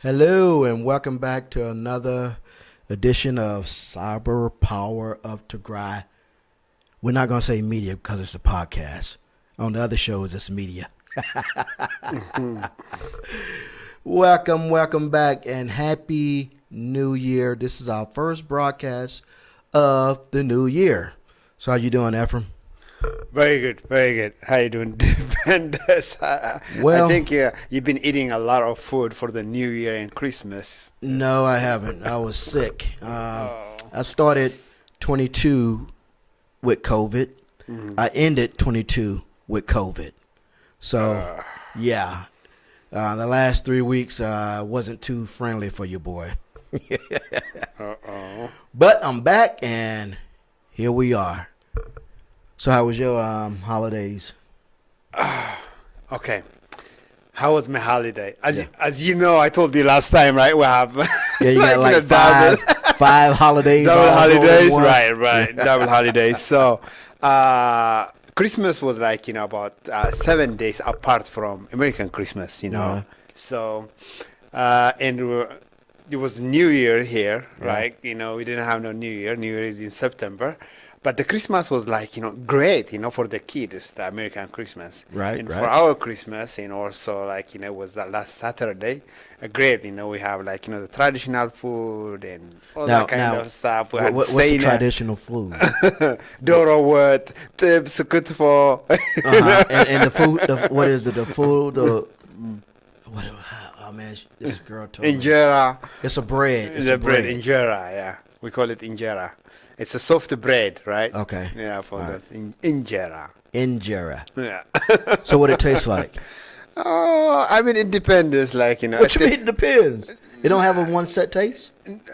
Hello and welcome back to another edition of Cyber Power of Tigray. We're not going to say media because it's a podcast. On the other shows, it's media. Welcome back and Happy New Year. This is our first broadcast of the new year. So how you doing, Ephraim? Very good. How you doing, Defenders? Well, I think you've been eating a lot of food for the New Year and Christmas. No, I haven't. I was sick. I started 22 with COVID. I ended 22 with COVID. So, yeah. The last 3 weeks wasn't too friendly for you, boy. But I'm back, and here we are. So how was your holidays? Okay. How was my holiday? As you know, I told you last time, right? We have you got like five holidays. Double holidays, right. Double holidays. So Christmas was like, about 7 days apart from American Christmas, So, and it was New Year here, right? We didn't have no New Year. New Year is in September. But the Christmas was like, great, for the kids, the American Christmas. Right, and for our Christmas, and also like, it was the last Saturday, great, we have like, the traditional food and all that kind of stuff. We what's the traditional food? Doro wort, tips, good for. And the food, what is it? The food, oh man, this girl told me. Injera. It's a bread. It's a bread, injera, yeah. We call it injera. It's a soft bread, right? Okay. Yeah, for this injera. Injera. Yeah. So what it tastes like? Oh, I mean, it depends. Like, What you mean it depends? It don't have a one set taste?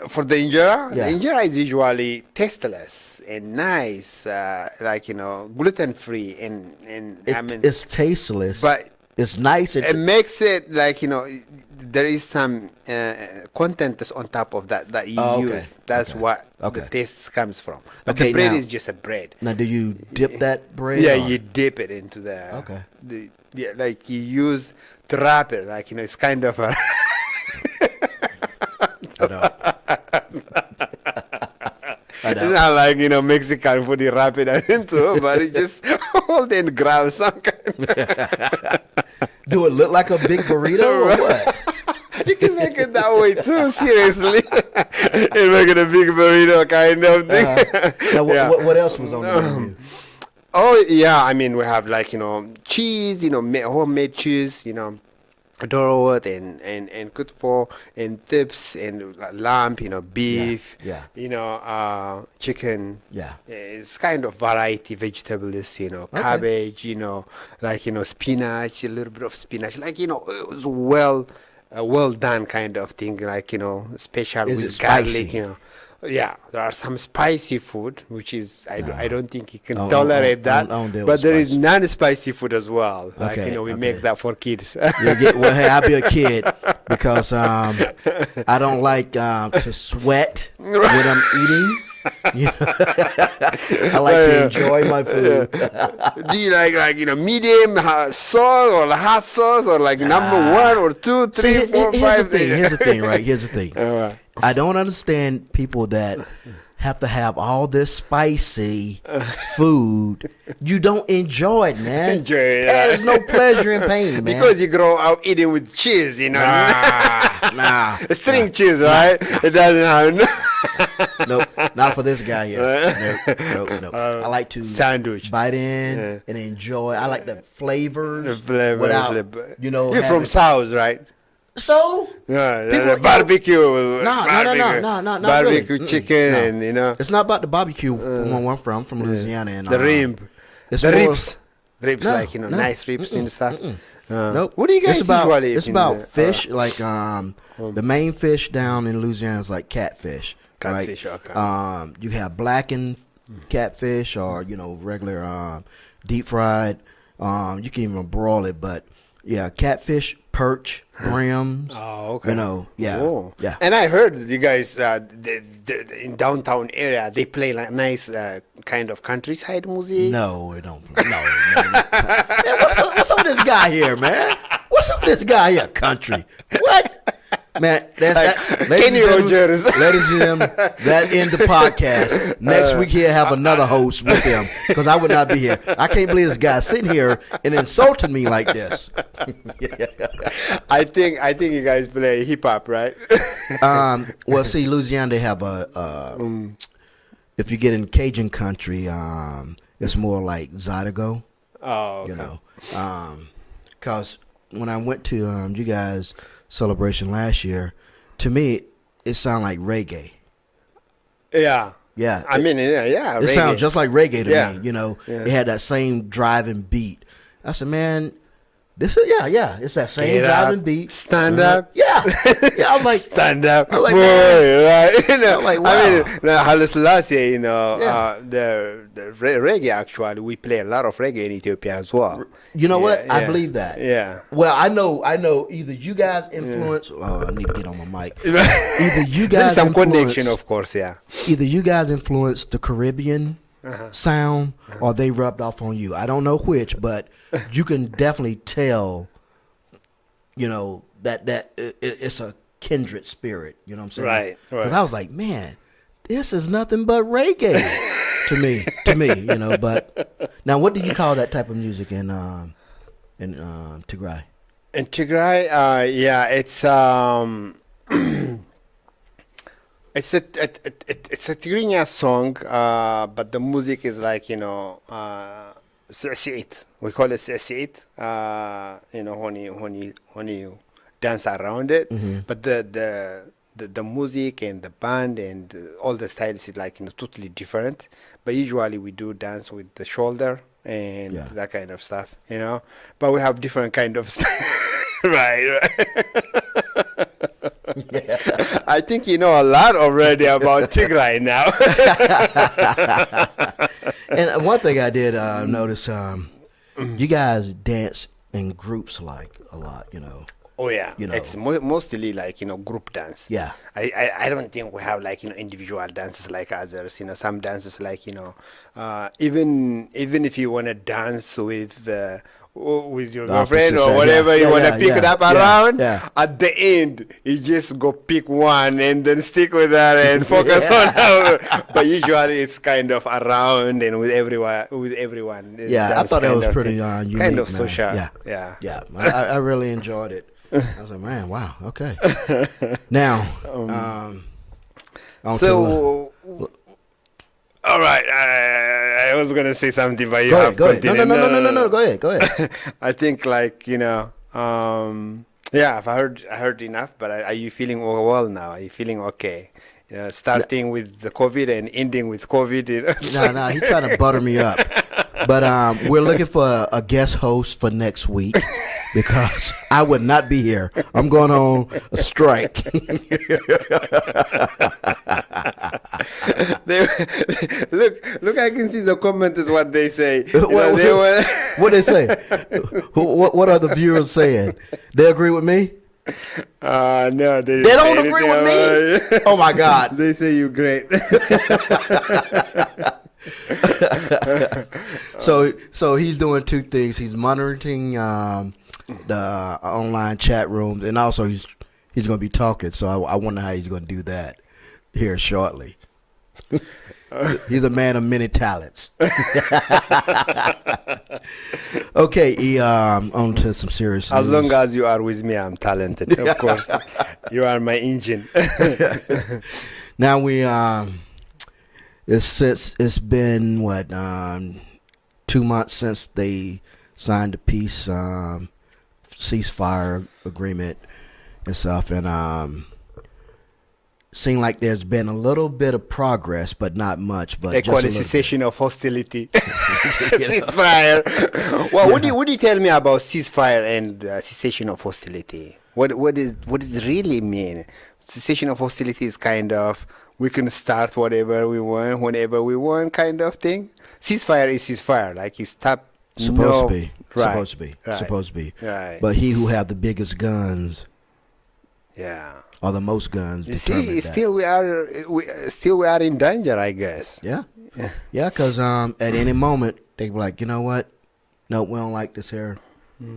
For the injera? Yeah. The injera is usually tasteless and nice, gluten-free. It's tasteless. But it's nice. It makes it like, there is some content that's on top of that you use. That's what the taste comes from. But the bread is just a bread. Now, do you dip that bread? Yeah, you dip it into like you use to wrap it. Like, it's kind of a... It's not like, Mexican food you wrap it into, but it just hold and grab some kind. Do it look like a big burrito or what? You can make it that way too, seriously. And make it a big burrito kind of thing. Now, what else was on the menu? Oh, yeah, I mean, we have like, cheese, homemade cheese, Doro and good for and tips and lamb, beef, chicken. Yeah. It's kind of variety vegetables, cabbage, spinach, a little bit of spinach, like, it was well done kind of thing, like, special with garlic, Yeah, there are some spicy food, which is, I don't think you can tolerate that. But there is non-spicy food as well. Like, we make that for kids. Hey, I'll be a kid because I don't like to sweat when I'm eating. I like to enjoy my food. Do you like medium sauce or hot sauce or like number 1 or 2, 3, 4, 5? Here's the thing, right? Here's the thing. I don't understand people that have to have all this spicy food. You don't enjoy it, man. Enjoy it. There's no pleasure in pain, man. Because you grow up eating with cheese, Nah. String cheese, right? It doesn't have Nope, not for this guy here. Nope. I like to sandwich, bite in and enjoy. I like the flavors. Without, you're from South, right? So people, barbecue. No, barbecue really. chicken, and it's not about the barbecue. From where I'm from Louisiana, and the ribs, nice ribs and stuff. Nope. What do you guys usually eat? It's about fish, like the main fish down in Louisiana is like catfish. Catfish, right? okay. You have blackened catfish or regular deep fried. You can even broil it, but yeah, catfish, perch, brims. Oh, okay. Yeah. And I heard you guys in downtown area they play like nice kind of countryside music. No, we don't. No. Man, what's up with this guy here, man? What's up with this guy here? Country. What? Man, that's Like Kenny Rogers. Ladies and gentlemen, that end the podcast. Next week he'll have another host with him because I would not be here. I can't believe this guy sitting here and insulting me like this. I think you guys play hip hop, right? Well, see, Louisiana, they have if you get in Cajun country, it's more like Zydeco. Oh, okay. You know, because when I went to you guys' celebration last year, to me it sounded like reggae. Yeah. Yeah, I mean, yeah. it sounds just like reggae to Yeah. me. You know, Yeah. it had that same driving beat. I said, man, this is it's that same Get driving up, beat. stand up. Yeah, I was like, Stand up, I'm like, boy, man. right? You know, I'm like, I mean, wow. Haile Selassie, you know, Yeah. the reggae, actually, we play a lot of reggae in Ethiopia as well. You know what? I Yeah. believe that. Yeah. Well, I know. Either you guys influence. Oh, I need to get on my mic. Either you There's guys some influence, connection, of course, yeah. Either you guys influence the Caribbean sound, or they rubbed off on you. I don't know which, but you can definitely tell. You know that it's a kindred spirit. You know what I'm saying? Right. Because I was like, man, this is nothing but reggae to me. You know. But now, what do you call that type of music in Tigray? In Tigray, yeah, it's it's a Tigrinya song, but the music is like, you know, سعسعت. We call it سعسعت. You know, when you dance around it, but the music and the band and all the styles is like, you know, totally different. But usually we do dance with the shoulder and that kind of stuff, you know. But we have different kind of stuff. Right. Yeah. I think you know a lot already about Tigray now. And one thing I did notice, you guys dance in groups like a lot, you know. Oh yeah, You know. it's mostly like, you know, group dance. Yeah. I don't think we have like, you know, individual dances like others. You know, some dances like, you know, even if you want to dance with your The girlfriend opposite or side, whatever, yeah. you want to Yeah, pick yeah, it up yeah, around. yeah. At the end, you just go pick one and then stick with that and focus on her. But usually it's kind of around and with everyone. Yeah, I Dance thought that kind was of pretty thing. unique, Kind of man. social. Yeah. Yeah. I really enjoyed it. I was like, man, wow, okay. Now, on So, all right, I was gonna say something, but you go have ahead, go ahead. continued. No, go ahead. I think, like, you know, yeah, I heard enough. But are you feeling well now? Are you feeling okay? You know, starting with the COVID and ending with COVID. You know? No, he trying to butter me up. But we're looking for a guest host for next week because I would not be here. I'm going on a strike. Look! I can see the comment is what they say. What they say? What are the viewers saying? They agree with me? No, they don't agree with me. Oh my God! They say you're great. So he's doing two things. He's monitoring the online chat rooms, and also he's going to be talking. So I wonder how he's going to do that here shortly. He's a man of many talents. Okay, on to some serious As news. long as you are with me, I'm talented. Of course, you are my engine. Now it's been what 2 months since they signed the peace ceasefire agreement and stuff, and seemed like there's been a little bit of progress, but not much. But They just call a it little cessation of hostility. Ceasefire. Well, what do you tell me about ceasefire and cessation of hostility? What does it really mean? Cessation of hostility is kind of we can start whatever we want, whenever we want, kind of thing. Ceasefire is ceasefire, like you stop. Supposed to be. Right. Supposed to be. Right. But he who have the biggest guns Yeah. or the most guns You determine see, that. still we are in danger, I guess. Yeah, because at any moment they be like, you know what? No, we don't like this here.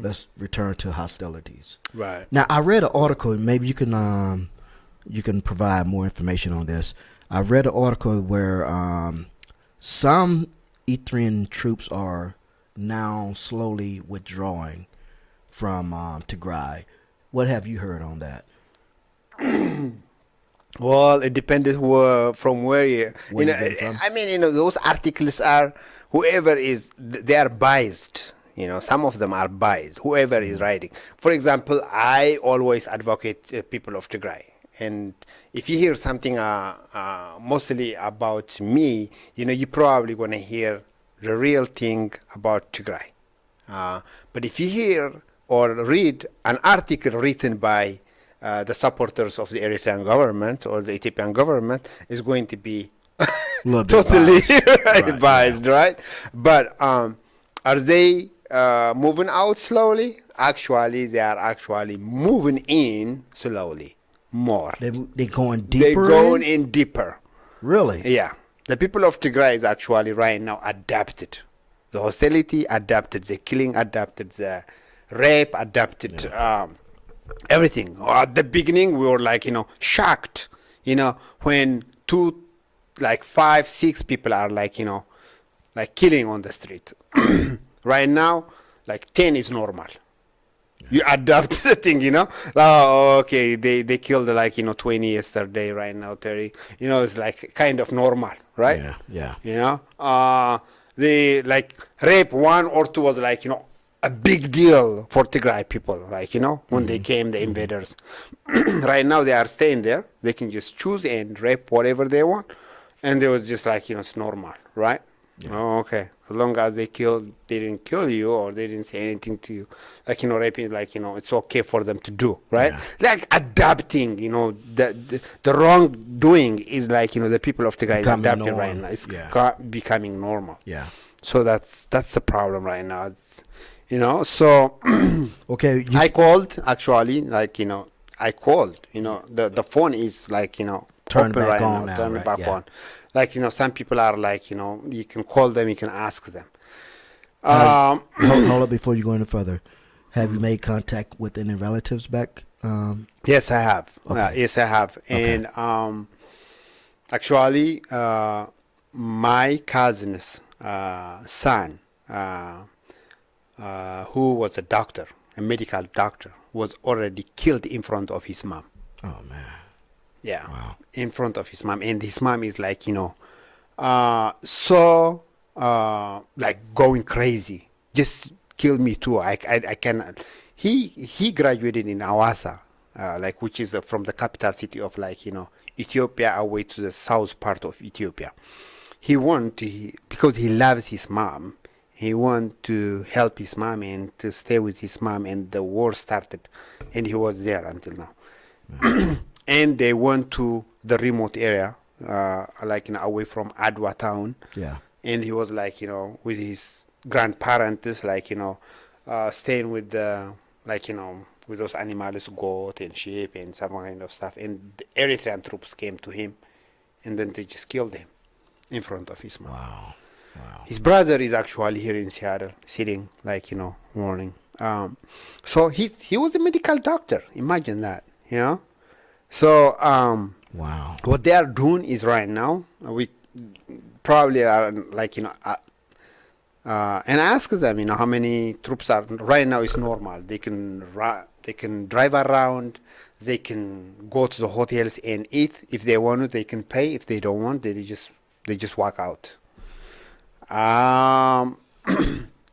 let's return to hostilities. Right. Now, I read an article. Maybe you can provide more information on this. I read an article where some Eritrean troops are now slowly withdrawing from Tigray. What have you heard on that? Well, it depends from where you Where know. you been from? I mean, those articles are whoever is they are biased. Some of them are biased. Whoever is writing. For example, I always advocate people of Tigray, and if you hear something mostly about me, you probably gonna hear the real thing about Tigray. But if you hear or read an article written by the supporters of the Eritrean government or the Ethiopian government, is going to be totally biased, right? But are they moving out slowly? Actually, they are actually moving in slowly, more. They going deeper. They're going in deeper. Really? Yeah. The people of Tigray is actually right now adapted. The hostility adapted, the killing adapted, the rape adapted, everything. At the beginning, we were shocked, when 5, 6 people are killing on the street. Right now, 10 is normal. You adapt the thing, Oh, okay, they killed 20 yesterday. Right now, 30. It's kind of normal, right? Yeah. They rape 1 or 2 was a big deal for Tigray people, when they came, the invaders. Right now they are staying there. They can just choose and rape whatever they want, and they was just it's normal, right? Yeah. Oh, okay. As long as they didn't kill you or they didn't say anything to you, raping, it's okay for them to do, right? Yeah. Adapting, the wrongdoing is the people of Tigray is adapting right now. It's becoming normal. Yeah. So that's the problem right now. So okay. I called actually, I called. The phone is turn open back right on now, now, turn right? back on. Some people are you can call them, you can ask them. Hold up before you go any further. Have you made contact with any relatives back? Yes, I have. Okay. Yes, I have. Okay. And actually, my cousin's son, who was a medical doctor, was already killed in front of his mom. Oh man. Yeah. Wow. In front of his mom, and his mom is going crazy. Just kill me too. I cannot. He graduated in Awasa, which is from the capital city of Ethiopia, away to the south part of Ethiopia. He because he loves his mom. He wanted to help his mom and to stay with his mom, and the war started, and he was there until now. And they went to the remote area, away from Adwa town. Yeah. And he was with his grandparents, staying with the with those animals, goat and sheep and some kind of stuff. And the Eritrean troops came to him, and then they just killed him in front of his mom. Wow. Wow. His brother is actually here in Seattle, sitting mourning. So he was a medical doctor. Imagine that, So wow. What they are doing is right now we probably are and ask them, how many troops are right now is normal. They can drive around. They can go to the hotels and eat if they want to. They can pay. If they don't want, they just walk out.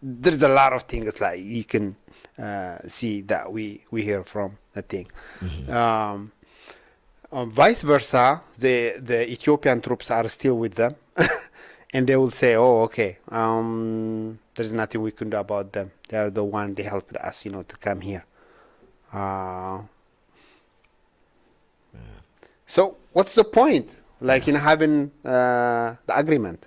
There's a lot of things you can see that we hear from the thing. Mm-hmm. Vice versa, the Ethiopian troops are still with them, and they will say, "Oh, okay, there's nothing we can do about them. They are the one they helped us, to come here." So what's the point? Having the agreement.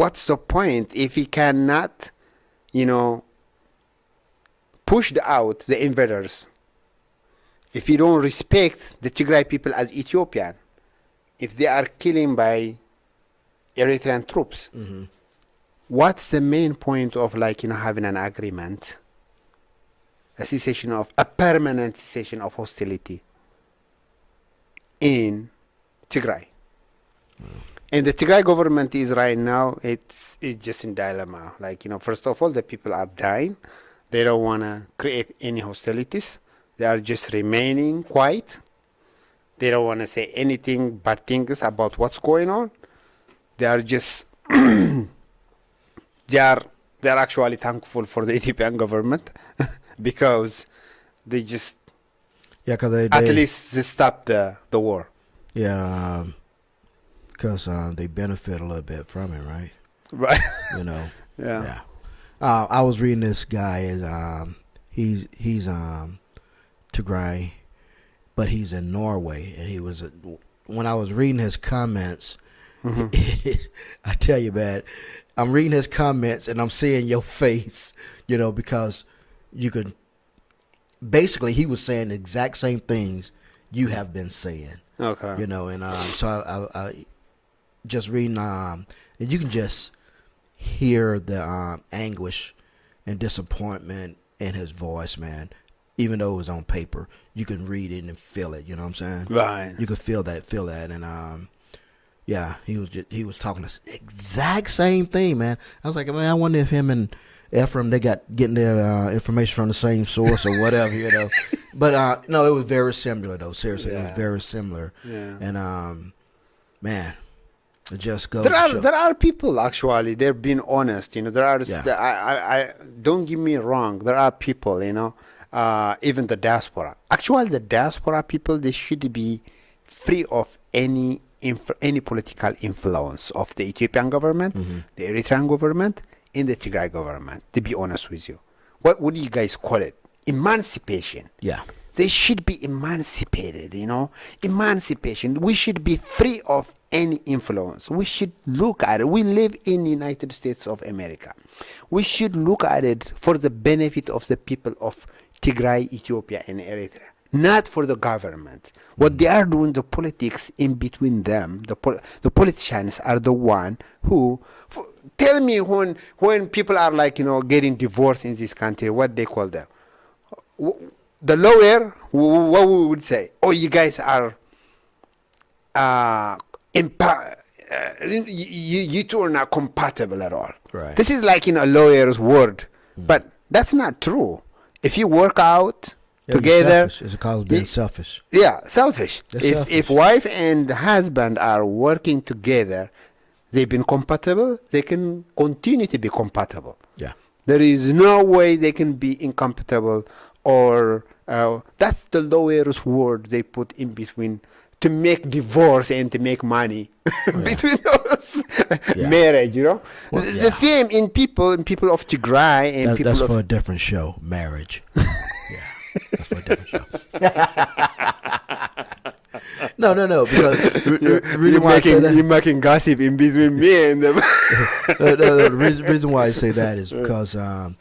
What's the point if he cannot, push out the invaders? If you don't respect the Tigray people as Ethiopian, if they are killing by Eritrean troops, what's the main point of like, having an agreement, a permanent cessation of hostility in Tigray? And the Tigray government is right now, it's just in dilemma. Like, first of all, the people are dying. They don't want to create any hostilities. They are just remaining quiet. They don't want to say anything bad things about what's going on. They are just, they are actually thankful for the Ethiopian government because they just, Cause at least they stopped the war. Yeah, because they benefit a little bit from it, right? Right. Yeah. I was reading this guy is he's Tigray, but he's in Norway, and he was when I was reading his comments. I tell you, man, I'm reading his comments and I'm seeing your face, because you could basically he was saying the exact same things you have been saying. Okay. So I just reading and you can just hear the anguish and disappointment in his voice, man. Even though it was on paper, you can read it and feel it. You know what I'm saying? Right. You could feel that, and yeah, he was talking the exact same thing, man. I was like, man, I wonder if him and Ephraim they getting their information from the same source or whatever, But no, it was very similar though. Seriously, it was very similar. Yeah. And man, it just goes. There are people actually. They're being honest. There are. Yeah. I don't get me wrong. There are people. Even the diaspora. Actually, the diaspora people, they should be free of any political influence of the Ethiopian government, the Eritrean government, and the Tigray government. To be honest with you, what do you guys call it? Emancipation. Yeah. They should be emancipated. Emancipation. We should be free of any influence. We should look at it. We live in the United States of America. We should look at it for the benefit of the people of Tigray, Ethiopia, and Eritrea, not for the government. What they are doing, the politics in between them, the politicians are the one who, tell me when people are like, getting divorced in this country, what they call them. The lawyer, what we would say, oh, you guys are, you two are not compatible at all. Right. This is like a lawyer's word, but that's not true. If you work out together, it's called being selfish. Yeah, selfish. Selfish. If wife and husband are working together, they've been compatible. They can continue to be compatible. Yeah. There is no way they can be incompatible, or that's the lawyer's word they put in between to make divorce and to make money between those marriage. Well, the same in people of Tigray and people. That's for a different show. Marriage. That's for a different show. No. Because you're making gossip in between me and them. The reason why I say that is because in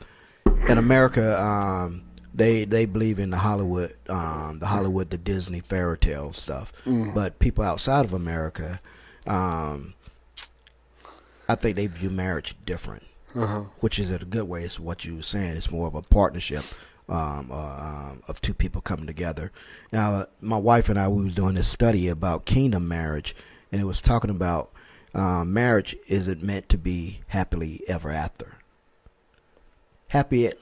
America, they believe in the Hollywood, the Disney fairy tale stuff. But people outside of America, I think they view marriage different, which is in a good way. It's what you were saying. It's more of a partnership of two people coming together. Now, my wife and I, we were doing this study about kingdom marriage, and it was talking about marriage isn't meant to be happily ever after. Happily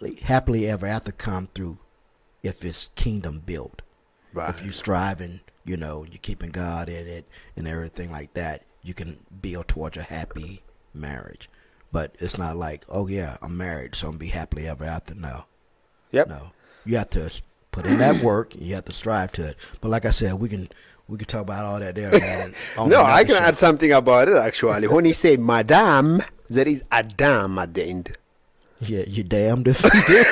ever after come through if it's kingdom built. Right. If you striving, you're keeping God in it and everything like that, you can build towards a happy marriage. But it's not like, oh yeah, I'm married, so I'm gonna be happily ever after. No. Yep. No. You have to put in that work. You have to strive to it. But like I said, we can talk about all that there, man. No, I can add something about it actually. When you say madam, there is Adam at the end. Yeah, you damned if you do.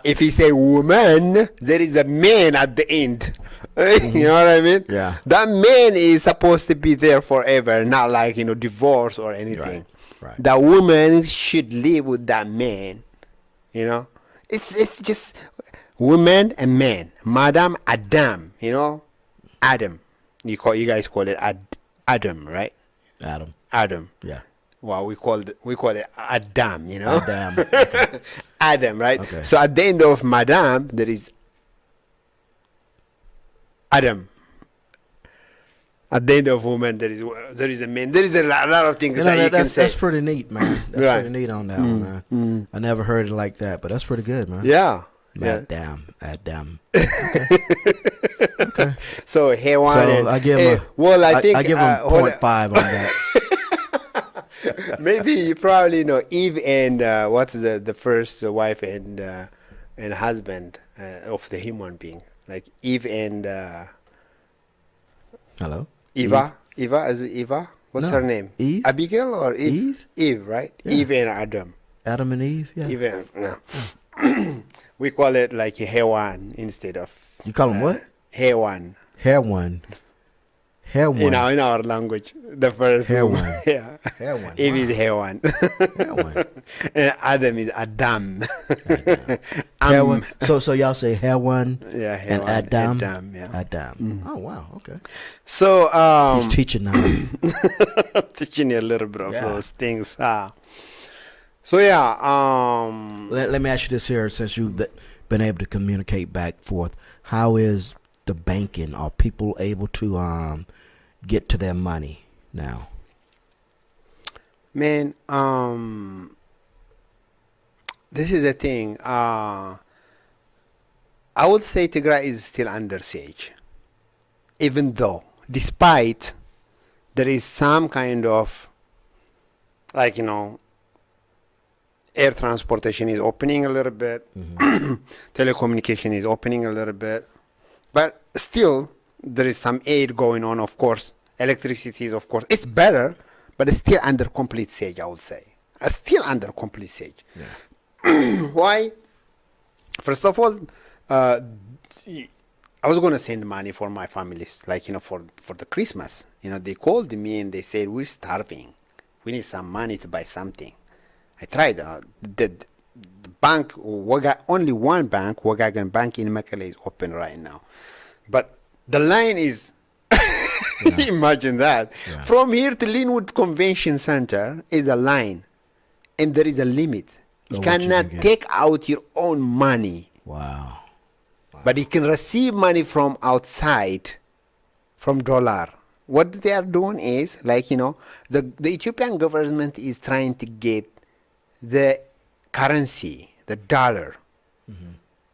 If you say woman, there is a man at the end. You know what I mean? Yeah. That man is supposed to be there forever, not like, divorce or anything. Right. That woman should live with that man. It's just woman and man. Madam Adam, Adam. You guys call it Adam, right? Adam. Adam. Yeah. Well, we call it Adam, you know. Adam. Okay. Adam, right? Okay. So at the end of Madam, there is Adam. At the end of woman, there is a man. There is a lot of things You know, that you can say. that's pretty neat, man. That's Right. pretty neat on that one, man. I never heard it like that, but that's pretty good, man. Yeah. Yeah. Adam. So Hewan. So I give him well, I think I give him hold 0.5 on that. maybe you probably know Eve and what's the first wife and husband of the human being, like Eve and Hello? Eva. Eva, is it Eva? What's No. her name? Eve? Abigail or Eve? Eve, right? Yeah. Eve and Adam. Adam and Eve? Yeah. Eve and, no. We call it like Hewan instead of. You call them what? Hewan. Hair one. Hair one. In our language, the first Hair woman. one. Yeah. Hair one. Eve Wow. is Hewan. Hair one. And Adam is Adam. Hair one. So y'all say hair one Yeah, and Hewan. Adam? Adam, yeah. Adam. Oh, wow. Okay. So, He's teaching now. teaching you a little bit of Yeah. those things. So, yeah. Let me ask you this here, since you've been able to communicate back and forth. How is the banking? Are people able to get to their money now? Man, this is the thing. I would say Tigray is still under siege. Even though, despite there is some kind of, like, air transportation is opening a little bit, telecommunication is opening a little bit, but still there is some aid going on, of course. Electricity is, of course, it's better, but it's still under complete siege, I would say. Still under complete siege. Yeah. Why? First of all, I was going to send money for my families, like, for the Christmas. They called me and they said, we're starving. We need some money to buy something. I tried. The bank, only one bank, Wagagan Bank in Mekelle, is open right now. But the line is, imagine that. Yeah. From here to Linwood Convention Center is a line. And there is a limit. You What you cannot can get. take out your own money. Wow. But you can receive money from outside, from dollar. What they are doing is, like, the Ethiopian government is trying to get the currency, the dollar,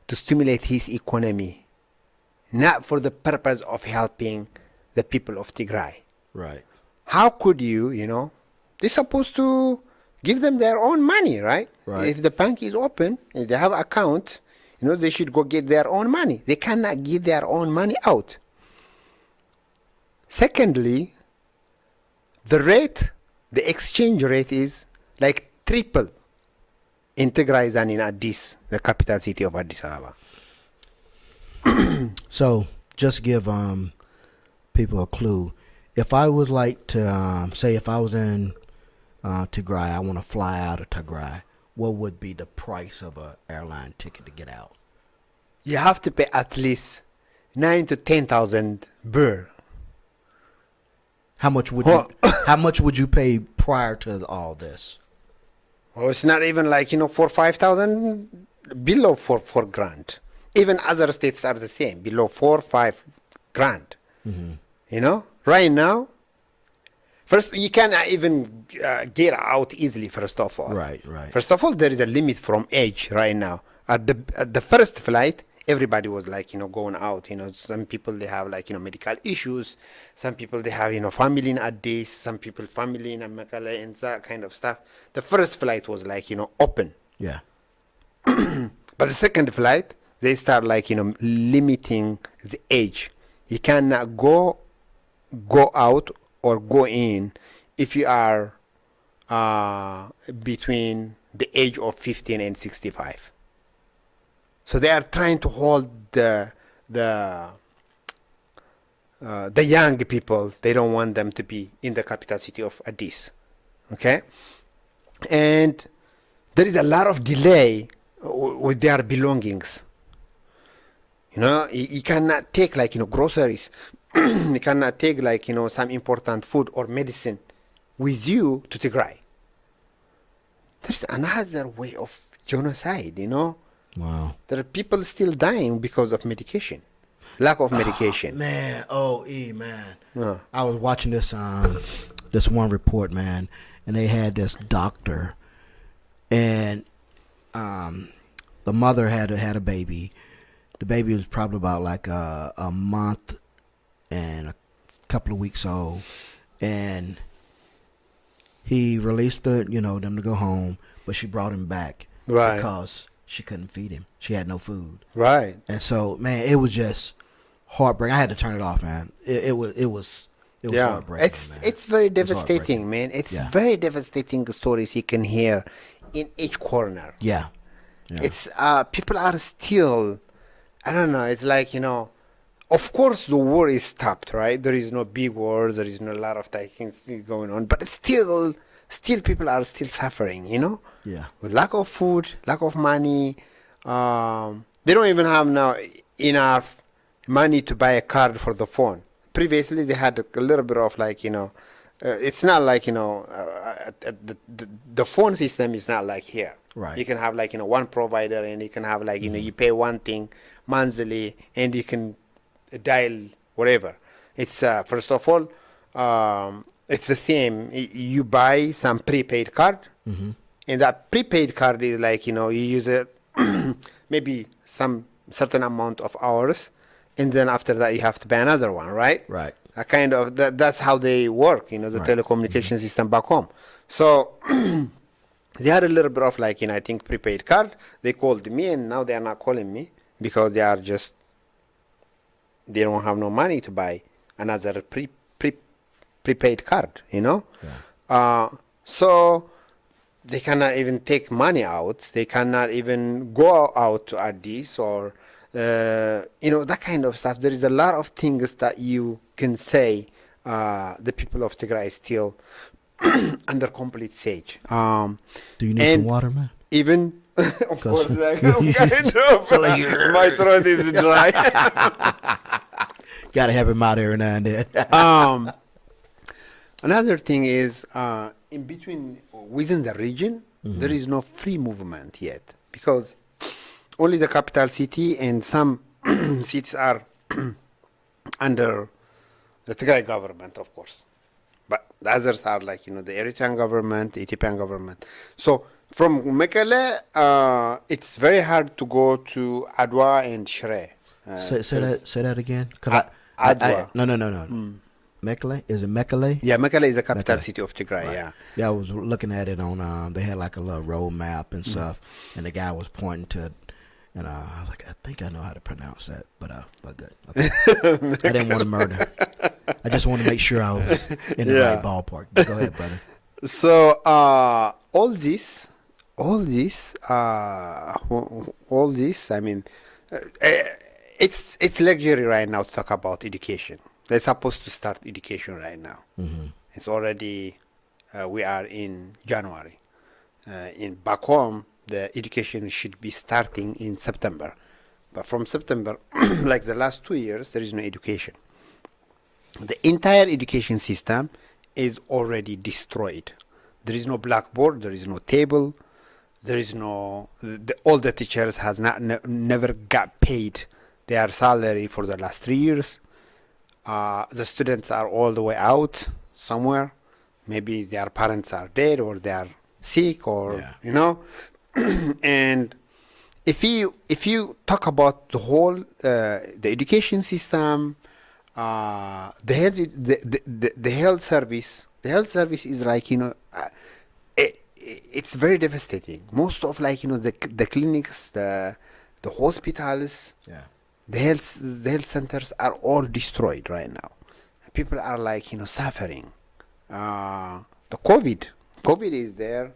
to stimulate his economy, not for the purpose of helping the people of Tigray. Right. How could you, they're supposed to give them their own money, right? Right. If the bank is open, if they have account, they should go get their own money. They cannot give their own money out. Secondly, the exchange rate is like triple in Tigray than in Addis, the capital city of Addis Ababa. So just give people a clue. If I was like to say, if I was in Tigray, I want to fly out of Tigray, what would be the price of an airline ticket to get out? You have to pay at least 9,000 to 10,000 birr. How much would Well- you how much would you pay prior to all this? Well, it's not even like, 4,000-5,000, below 4,000. Even other states are the same, below 4,000-5,000. Right now, first, you cannot even get out easily, first of all. Right. First of all, there is a limit from age right now. At the first flight, everybody was like, going out. Some people, they have like, medical issues. Some people, they have, family in Addis. Some people, family in Mekelle and that kind of stuff. The first flight was like, open. Yeah. But the second flight, they start like, limiting the age. You cannot go out or go in if you are between the age of 15 and 65. So they are trying to hold the young people. They don't want them to be in the capital city of Addis. Okay? And there is a lot of delay with their belongings. You cannot take like, groceries. You cannot take like, some important food or medicine with you to Tigray. There's another way of genocide, Wow. There are people still dying because of medication, lack of medication. Man, man. Uh, I was watching this one report, man, and they had this doctor, and the mother had a baby. The baby was probably about like a month and a couple of weeks old, and he released them to go home, but she brought him back Right. because she couldn't feed him. She had no food, right. and so man, it was just heartbreaking. I had to turn it off, man. It was Yeah, heartbreaking, man. it's very It was devastating, heartbreaking. man. It's Yeah. very devastating stories you can hear in each corner. Yeah. It's people are still, I don't know. It's like of course the war is stopped, right? There is no big wars. There is no lot of things going on, but it's still people are still suffering. Yeah. With lack of food, lack of money. They don't even have now enough money to buy a card for the phone. Previously, they had a little bit of it's not like the phone system is not like here. Right. You can have one provider, and you can have you pay one thing monthly, and you can dial whatever. It's first of all, it's the same. You buy some prepaid card, and that prepaid card is you use it maybe some certain amount of hours, and then after that you have to buy another one, right? Right. A kind of that's how they work, the Right. telecommunication system back home. So they had a little bit of I think prepaid card. They called me, and now they are not calling me because they don't have no money to buy another prepaid card, so they cannot even take money out. They cannot even go out to Addis or that kind of stuff. There is a lot of things that you can say the people of Tigray is still under complete siege. Do you need some water, man? Even, of course, Cause- kind of. My throat is dry. Gotta have him out every now and then. Another thing is in between within the region, there is no free movement yet because only the capital city and some cities are under the Tigray government, of course. But the others are the Eritrean government, the Ethiopian government. So from Mekelle, it's very hard to go to Adwa and Shire. Say that again. Adwa. No. Mekelle? Is it Mekelle? Yeah, Mekelle is the capital Mekelle. city of Tigray, Right. yeah. Yeah, I was looking at it on. They had like a little road map and stuff, and the guy was pointing to, and I was like, I think I know how to pronounce that, but good. Okay. I didn't want to murder. I just wanted to make sure I was in the Yeah. right ballpark. But go ahead, brother. So all this, I mean, it's luxury right now to talk about education. They're supposed to start education right now. It's already we are in January. In back home, the education should be starting in September, but from September, like the last 2 years, there is no education. The entire education system is already destroyed. There is no blackboard. There is no table. There is no. All the teachers has never got paid their salary for the last 3 years. The students are all the way out somewhere. Maybe their parents are dead or they are sick or and if you talk about the whole the education system, the health service is it's very devastating. Most of the clinics, the hospitals, the health centers are all destroyed right now. People are suffering. The COVID is there.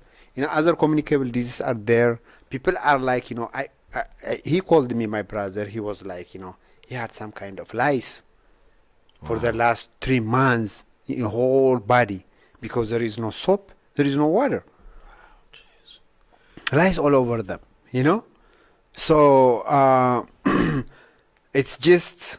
Other communicable diseases are there. People are he called me, my brother. He was he had some kind of lice for the last 3 months in the whole body because there is no soap, there is no water. Lice all over them, So it's just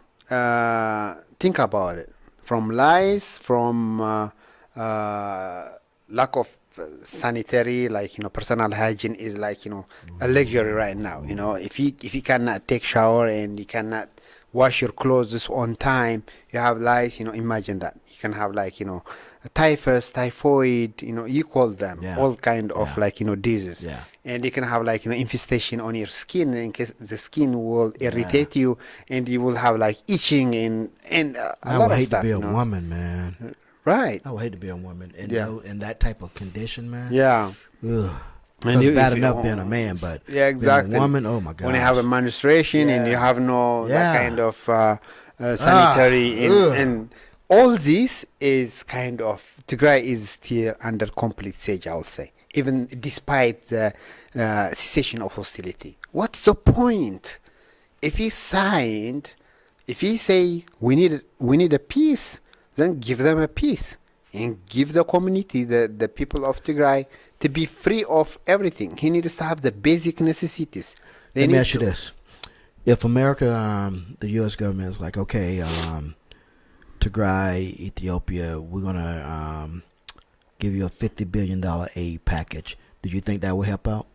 think about it. From lice, from lack of sanitary, like, personal hygiene is like, a luxury right now. If you cannot take shower and you cannot wash your clothes on time, you have lice. Imagine that you can have like, typhus, typhoid, you call them all kind of like, diseases. And you can have like, infestation on your skin, in case the skin will irritate you, and you will have like itching and a lot of stuff. I would hate to be a woman, man. Right. I would hate to be a woman in that type of condition, man. Yeah. Ugh. And it's bad enough being a man, but exactly. being a woman, oh my God. When you have a menstruation and you have no that kind of sanitary and all this is kind of, Tigray is still under complete siege, I would say, even despite the cessation of hostility. What's the point? If he signed, if he say we need a peace, then give them a peace and give the community, the people of Tigray, to be free of everything. He needs to have the basic necessities. Let me ask you this. If America, the U.S. government is like, okay, Tigray, Ethiopia, we're going to give you a $50 billion aid package, do you think that will help out?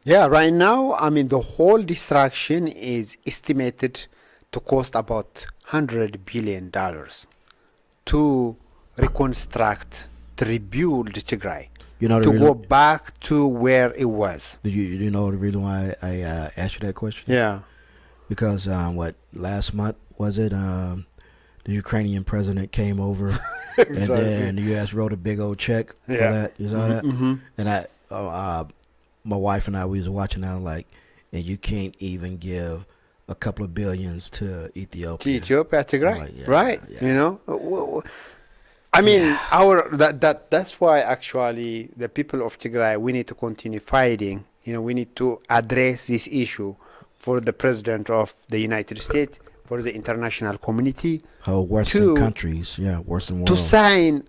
Yeah, right now, I mean, the whole destruction is estimated to cost about $100 billion to reconstruct, to rebuild Tigray, to go back to where it was. Do you know the reason why I asked you that question? Yeah. Because last month, was it, the Ukrainian president came over Exactly. and then the U.S. wrote a big old check for that. You saw that? Mm-hmm. And my wife and I, we was watching that like, and you can't even give a couple of billions to Ethiopia. To Ethiopia, Tigray, like, right? Yeah. I mean, that's why actually the people of Tigray, we need to continue fighting. We need to address this issue for the president of the United States, for the international community, Western countries, Western world, to sign.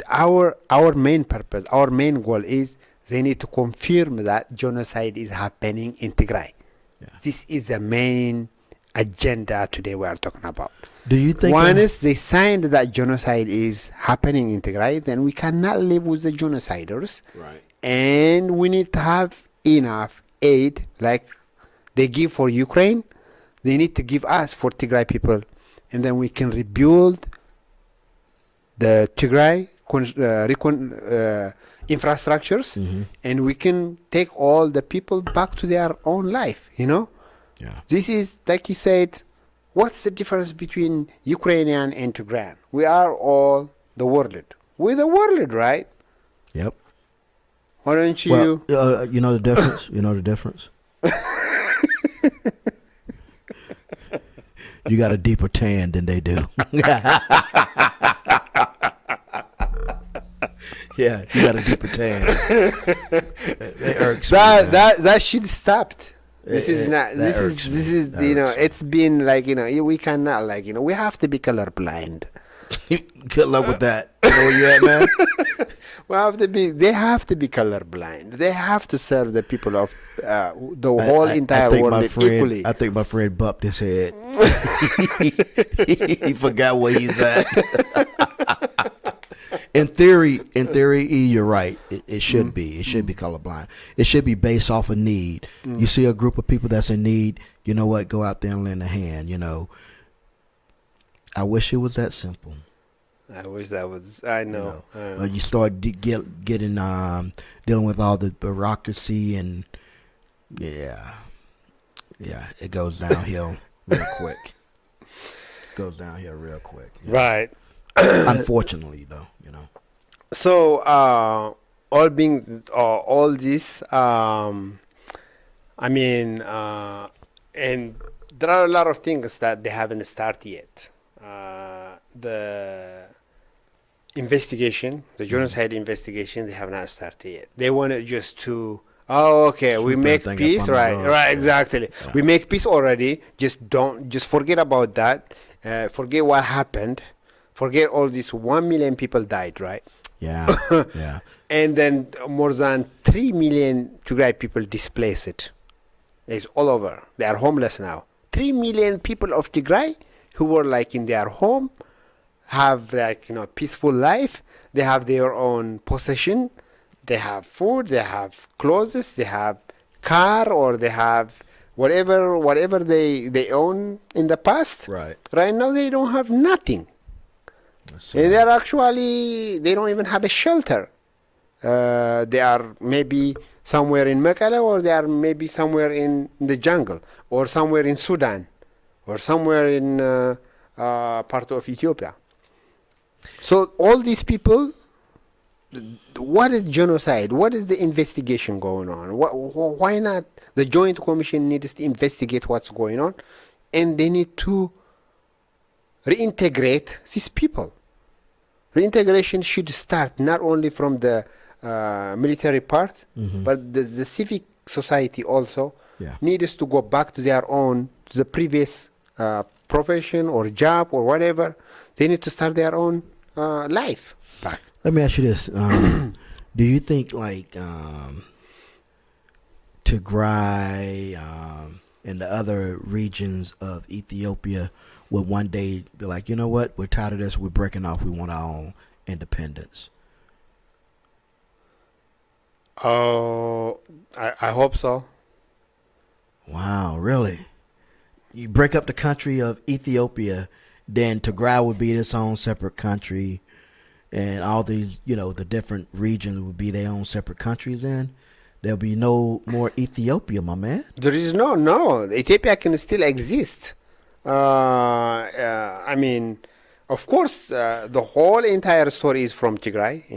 Our main purpose, our main goal is they need to confirm that genocide is happening in Tigray. Yeah. This is the main agenda today we are talking about. Do you think once they signed that genocide is happening in Tigray, then we cannot live with the genociders, right? And we need to have enough aid, like they give for Ukraine. They need to give us for Tigray people, and then we can rebuild the Tigray infrastructures, and we can take all the people back to their own life. Yeah. This is, like you said, what's the difference between Ukrainian and Tigrayan? We are all the world. We're the world, right? Yep. Why don't you? Well, you know the difference. You know the difference. You got a deeper tan than they do. Yeah, you got a deeper tan. It irks me, that shit stopped. This is not. This is. It's been like, we cannot, like, we have to be colorblind. Good luck with that. You know where you at, man? They have to be colorblind. They have to serve the people of the whole entire world equally. I think my friend bumped his head. He forgot where he's at. In theory, you're right. It should be. It should be colorblind. It should be based off of need. You see a group of people that's in need, you know what? Go out there and lend a hand. I wish it was that simple. I wish that was. I know. You start getting dealing with all the bureaucracy, and it goes downhill real quick. Right. Unfortunately, though, So all this, and there are a lot of things that they haven't started yet. The investigation, the genocide investigation, they have not started yet. They wanted just to, we make peace, right, exactly. Yeah. We make peace already. Just forget about that. Forget what happened. Forget all these 1 million people died, right? Yeah, yeah. And then more than 3 million Tigray people displaced. It's all over. They are homeless now. 3 million people of Tigray who were like in their home, have like peaceful life. They have their own possession. They have food. They have clothes. They have car, or they have whatever they own in the past. Right. Right now they don't have nothing. And they're actually, they don't even have a shelter. They are maybe somewhere in Mekelle, or they are maybe somewhere in the jungle, or somewhere in Sudan, or somewhere in part of Ethiopia. So all these people, what is genocide? What is the investigation going on? Why not? The Joint Commission needs to investigate what's going on, and they need to reintegrate these people. Reintegration should start not only from the military part, but the civic society also needs to go back to their own, to the previous profession or job or whatever. They need to start their own life back. Let me ask you this. Do you think like Tigray and the other regions of Ethiopia would one day be like, you know what, we're tired of this, we're breaking off, we want our own independence? Oh, I hope so. Wow, really? You break up the country of Ethiopia, then Tigray would be its own separate country, and all these, the different regions would be their own separate countries then? There'll be no more Ethiopia, my man. There is no. Ethiopia can still exist. I mean, of course, the whole entire story is from Tigray.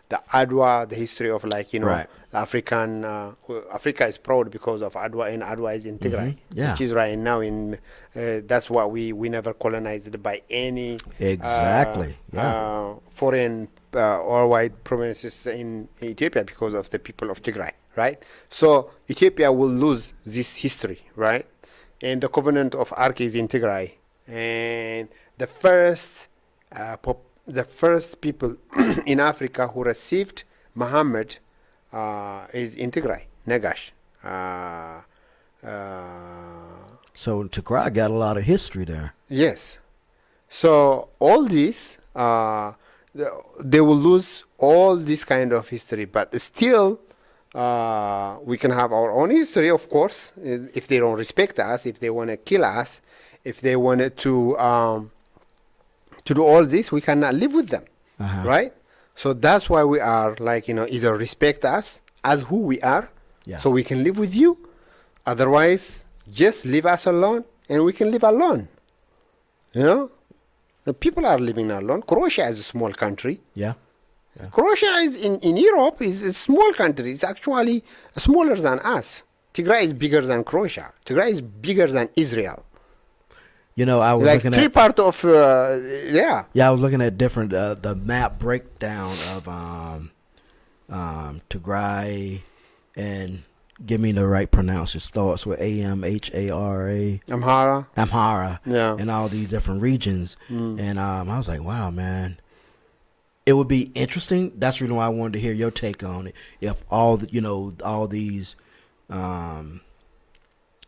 The Adwa, the history of Right. African. Africa is proud because of Adwa, and Adwa is in Tigray, Yeah. which is right now in. That's why we never colonized by any Exactly. foreign or white provinces in Ethiopia because of the people of Tigray, right? So Ethiopia will lose this history, right? And the covenant of Ark is in Tigray, and the first people in Africa who received Muhammad is in Tigray, Nagash. So Tigray got a lot of history there. Yes. So all this, they will lose all this kind of history, but still, we can have our own history, of course. If they don't respect us, if they want to kill us, if they wanted to do all this, we cannot live with them, right? So that's why we are either respect us as who we are, so we can live with you. Otherwise, just leave us alone, and we can live alone. The people are living alone. Croatia is a small country. Yeah. Croatia is in Europe is a small country. It's actually smaller than us. Tigray is bigger than Croatia. Tigray is bigger than Israel. I was looking three at part of I was looking at different the map breakdown of Tigray, and give me the right pronounce. It starts with Amhara. Amhara. Yeah. And all these different regions. And I was like, wow, man. It would be interesting. That's the reason why I wanted to hear your take on it. If all these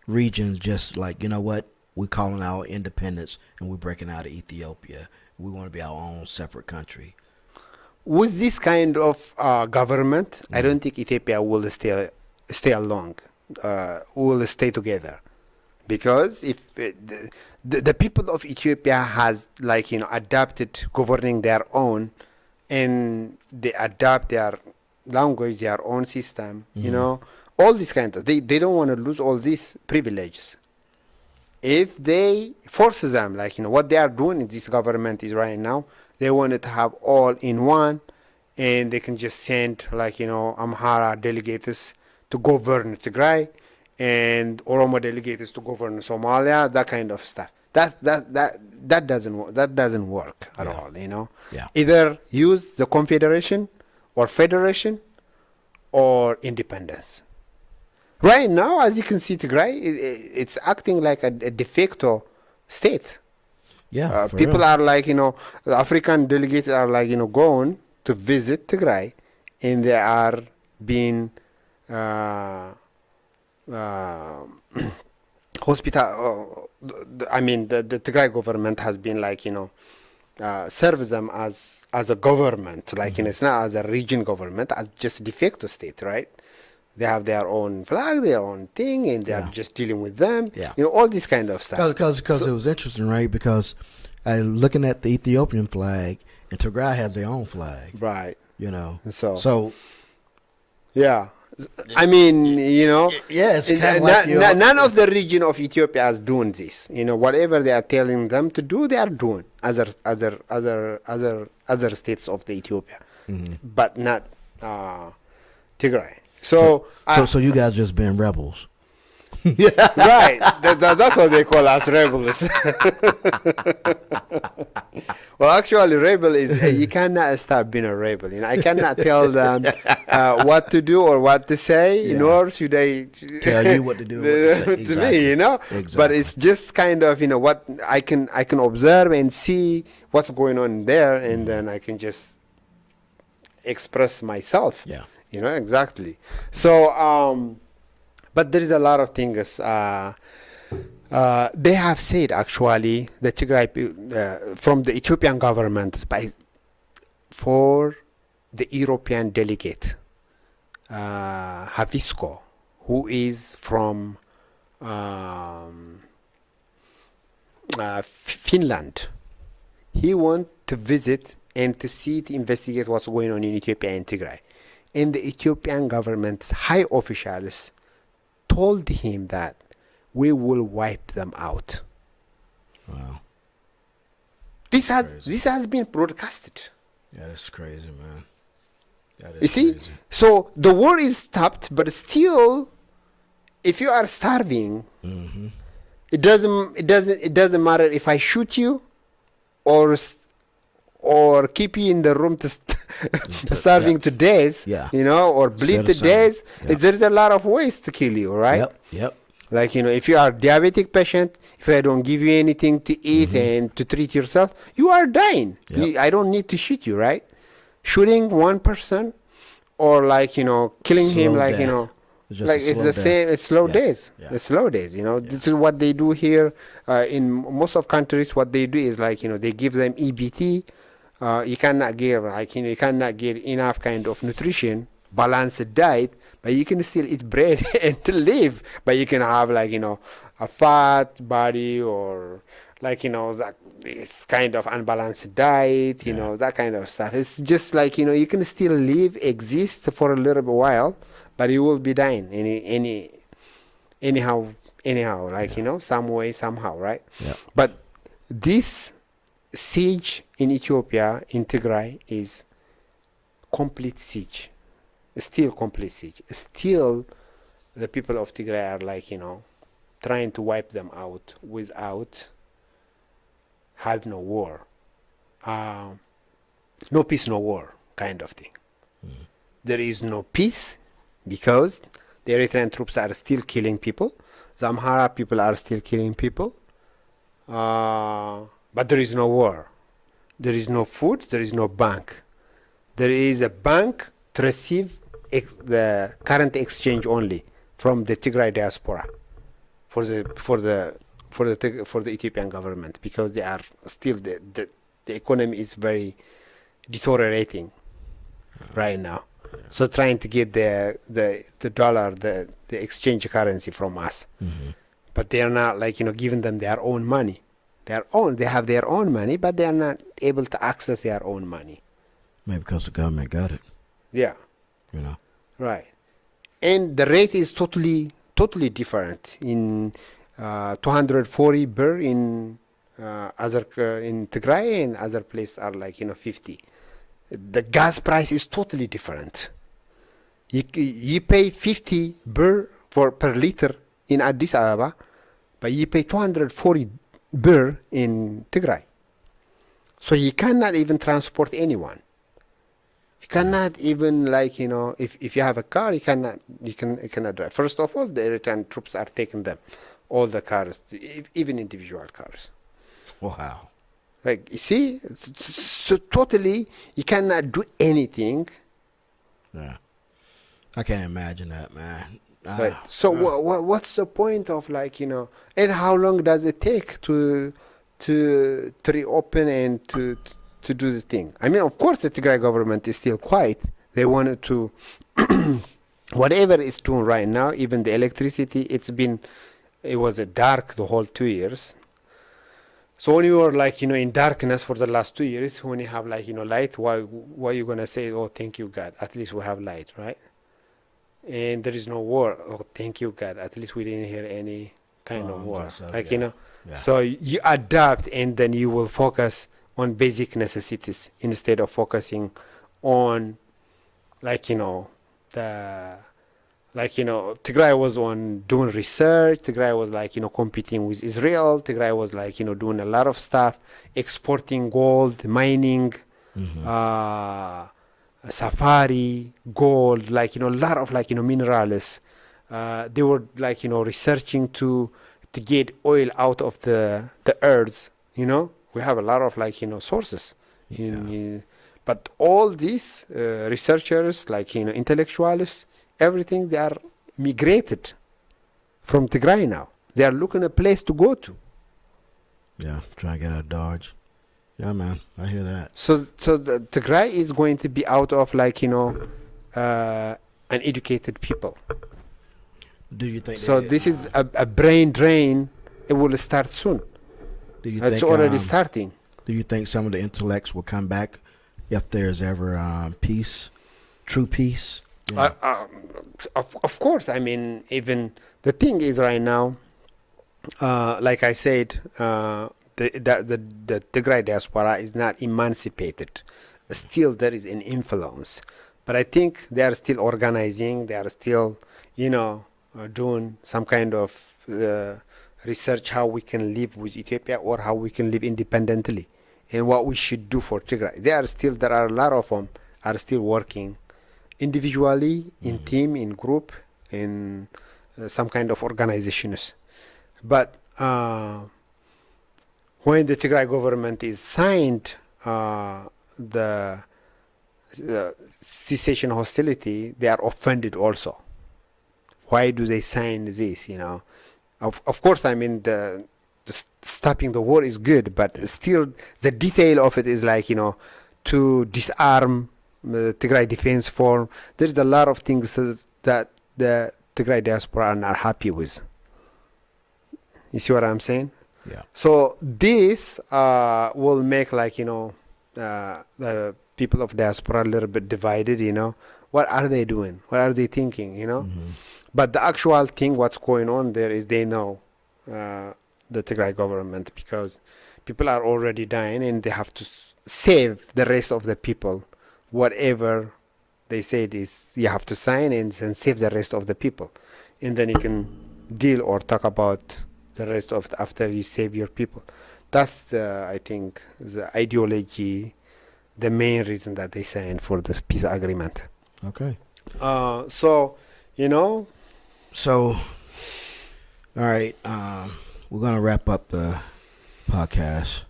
regions just like, you know what, we're calling our independence and we're breaking out of Ethiopia. We want to be our own separate country. With this kind of government, I don't think Ethiopia will stay along. Will stay together, because if the people of Ethiopia has adapted governing their own, and they adapt their language, their own system, all this kind of, they don't want to lose all these privileges. If they force them, what they are doing in this government is right now, they wanted to have all in one, and they can just send Amhara delegates to govern Tigray, and Oromo delegates to govern Somalia, that kind of stuff. That doesn't work. That doesn't work at all. Yeah. Either use the confederation or federation or independence. Right now, as you can see, Tigray, it's acting like a de facto state. Yeah. People real. are the African delegates are going to visit Tigray, and they are being hospital. I mean, the Tigray government has been serve them as a government, like it's not as a region government, as just de facto state, right? They have their own flag, their own thing, and they are just dealing with them. Yeah. All this kind of stuff. Because it was interesting, right? Because looking at the Ethiopian flag, and Tigray has their own flag. Right. So yeah. I mean, yeah, it's kind of like none of the region of Ethiopia is doing this. Whatever they are telling them to do, they are doing. Other states of the Ethiopia, but not Tigray. So you guys just been rebels. Right. That's what they call us, rebels. Well, actually, rebel is you cannot stop being a rebel. I cannot tell them what to do or what to say, nor should I tell you what to do. To me, Exactly. But it's just kind of what I can observe and see what's going on there, and then I can just express myself. Yeah. Exactly. So, but there is a lot of things. They have said actually the Tigray from the Ethiopian government for the European delegate Havisko, who is from Finland. He wants to visit and to investigate what's going on in Ethiopia and Tigray. And the Ethiopian government's high officials told him that we will wipe them out. Wow. This has been broadcasted. Yeah, that's crazy, man. You see? Crazy. So the war is stopped, but still, if you are starving, it doesn't matter if I shoot you or keep you in the room to starving to death, or bleed to death. There's a lot of ways to kill you, right? Yep. Like, if you are a diabetic patient, if I don't give you anything to eat and to treat yourself, you are dying. Yep. I don't need to shoot you, right? Shooting one person or killing him, it's the same. It's slow days. Yeah. It's slow days. This is what they do here in most of countries. What they do is they give them EBT. You cannot give you cannot get enough kind of nutrition, balanced diet, but you can still eat bread and to live. But you can have a fat body or that it's kind of unbalanced diet, that kind of stuff. It's just you can still live, exist for a little bit while, but you will be dying anyhow, some way, somehow, right? Yeah. But this siege in Ethiopia, in Tigray, is complete siege. Still complete siege. Still, the people of Tigray are trying to wipe them out without have no war. No peace, no war kind of thing. There is no peace because the Eritrean troops are still killing people. The Amhara people are still killing people. But there is no war. There is no food. There is no bank. There is a bank to receive the current exchange only from the Tigray diaspora for the Ethiopian government, because they are still the economy is very deteriorating right now. So trying to get the dollar, the exchange currency from us, but they are not giving them their own money. They have their own money, but they are not able to access their own money. Maybe because the government got it. Yeah. Right. And the rate is totally different. In 240 birr in in Tigray, and other places are 50. The gas price is totally different. You pay 50 birr per liter in Addis Ababa, but you pay 240 birr in Tigray. So you cannot even transport anyone. You cannot even if you have a car, you cannot drive. First of all, the Eritrean troops are taking them, all the cars, even individual cars. Wow. You see, so totally you cannot do anything. Yeah, I can't imagine that, man. Right. So what's the point of and how long does it take to to reopen and to do the thing. I mean, of course, the Tigray government is still quiet. They wanted to, whatever it's doing right now, even the electricity, it was a dark the whole 2 years. So when you are like, in darkness for the last 2 years, when you have like, light, what are you going to say? Oh, thank you, God. At least we have light, right? And there is no war. Oh, thank you, God. At least we didn't hear any kind of war. Like, Yeah. So you adapt and then you will focus on basic necessities instead of focusing on Tigray was on doing research. Tigray was competing with Israel. Tigray was doing a lot of stuff, exporting gold, mining, safari, gold, a lot of minerals. They were researching to get oil out of the earth. We have a lot of sources. But all these researchers, intellectuals, everything, they are migrated from Tigray now. They are looking a place to go to. Yeah, trying to get out of Dodge. Yeah, man, I hear that. So the Tigray is going to be out of uneducated people. Do you think so? This is a brain drain. It will start soon. Do you It's think already starting. Do you think some of the intellects will come back if there's ever peace, true peace? Of course. I mean, even the thing is right now, like I said, the Tigray diaspora is not emancipated. Still, there is an influence. But I think they are still organizing. They are still, doing some kind of research how we can live with Ethiopia or how we can live independently and what we should do for Tigray. There are a lot of them are still working individually, in team, in group, in some kind of organizations. But when the Tigray government is signed the cessation hostility, they are offended also. Why do they sign this? Of course, I mean the stopping the war is good, but still the detail of it is to disarm the Tigray Defense Force. There's a lot of things that the Tigray diaspora are not happy with. You see what I'm saying? Yeah. So this will make the people of diaspora a little bit divided. What are they doing? What are they thinking? But the actual thing, what's going on there is they know the Tigray government, because people are already dying and they have to save the rest of the people. Whatever they said is you have to sign and save the rest of the people, and then you can deal or talk about the rest of after you save your people. That's I think the ideology, the main reason that they signed for this peace agreement. Okay. So all right, we're gonna wrap up the podcast.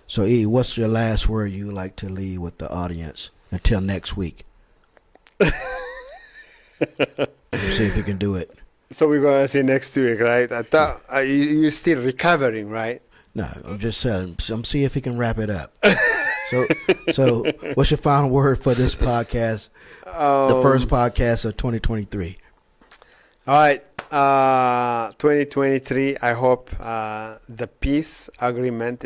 So E, what's your last word you would like to leave with the audience until next week? See if you can do it. So we're gonna see next week, right? I thought you're still recovering, right? No, I'm just saying. I'm see if he can wrap it up. So what's your final word for this podcast? The first podcast of 2023. All right, 2023. I hope the peace agreement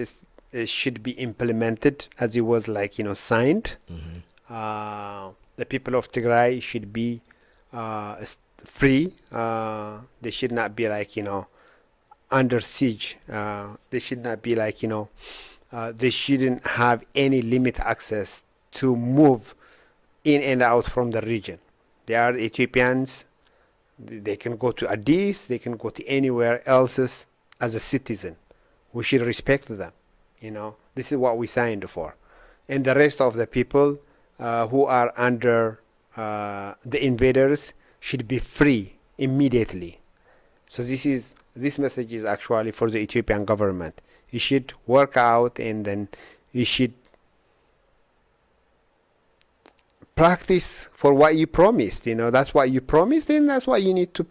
should be implemented as it was signed. The people of Tigray should be free. They should not be under siege. They should not be they shouldn't have any limit access to move in and out from the region. They are Ethiopians. They can go to Addis. They can go to anywhere else as a citizen. We should respect them. This is what we signed for. And the rest of the people who are under the invaders should be free immediately. So this message is actually for the Ethiopian government. You should work out, and then you should practice for what you promised. That's what you promised, and that's what you need to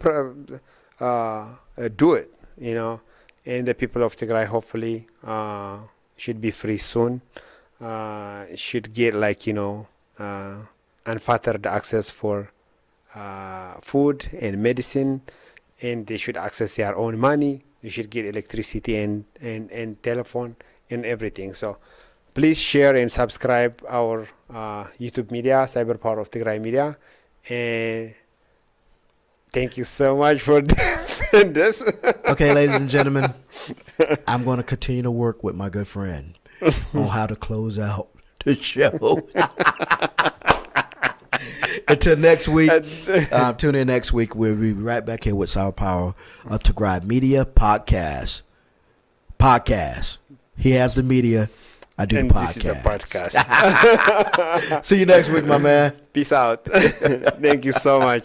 do it. and the people of Tigray hopefully should be free soon. Should get unfettered access for food and medicine, and they should access their own money. You should get electricity and telephone and everything. So please share and subscribe our YouTube media, Cyber Power of Tigray Media. And thank you so much for doing this. Okay, ladies and gentlemen, I'm going to continue to work with my good friend on how to close out the show. Until next week, tune in next week. We'll be right back here with Cyber Power of Tigray Media Podcast. He has the media. I do the podcast. This is a podcast. See you next week, my man. Peace out. Thank you so much.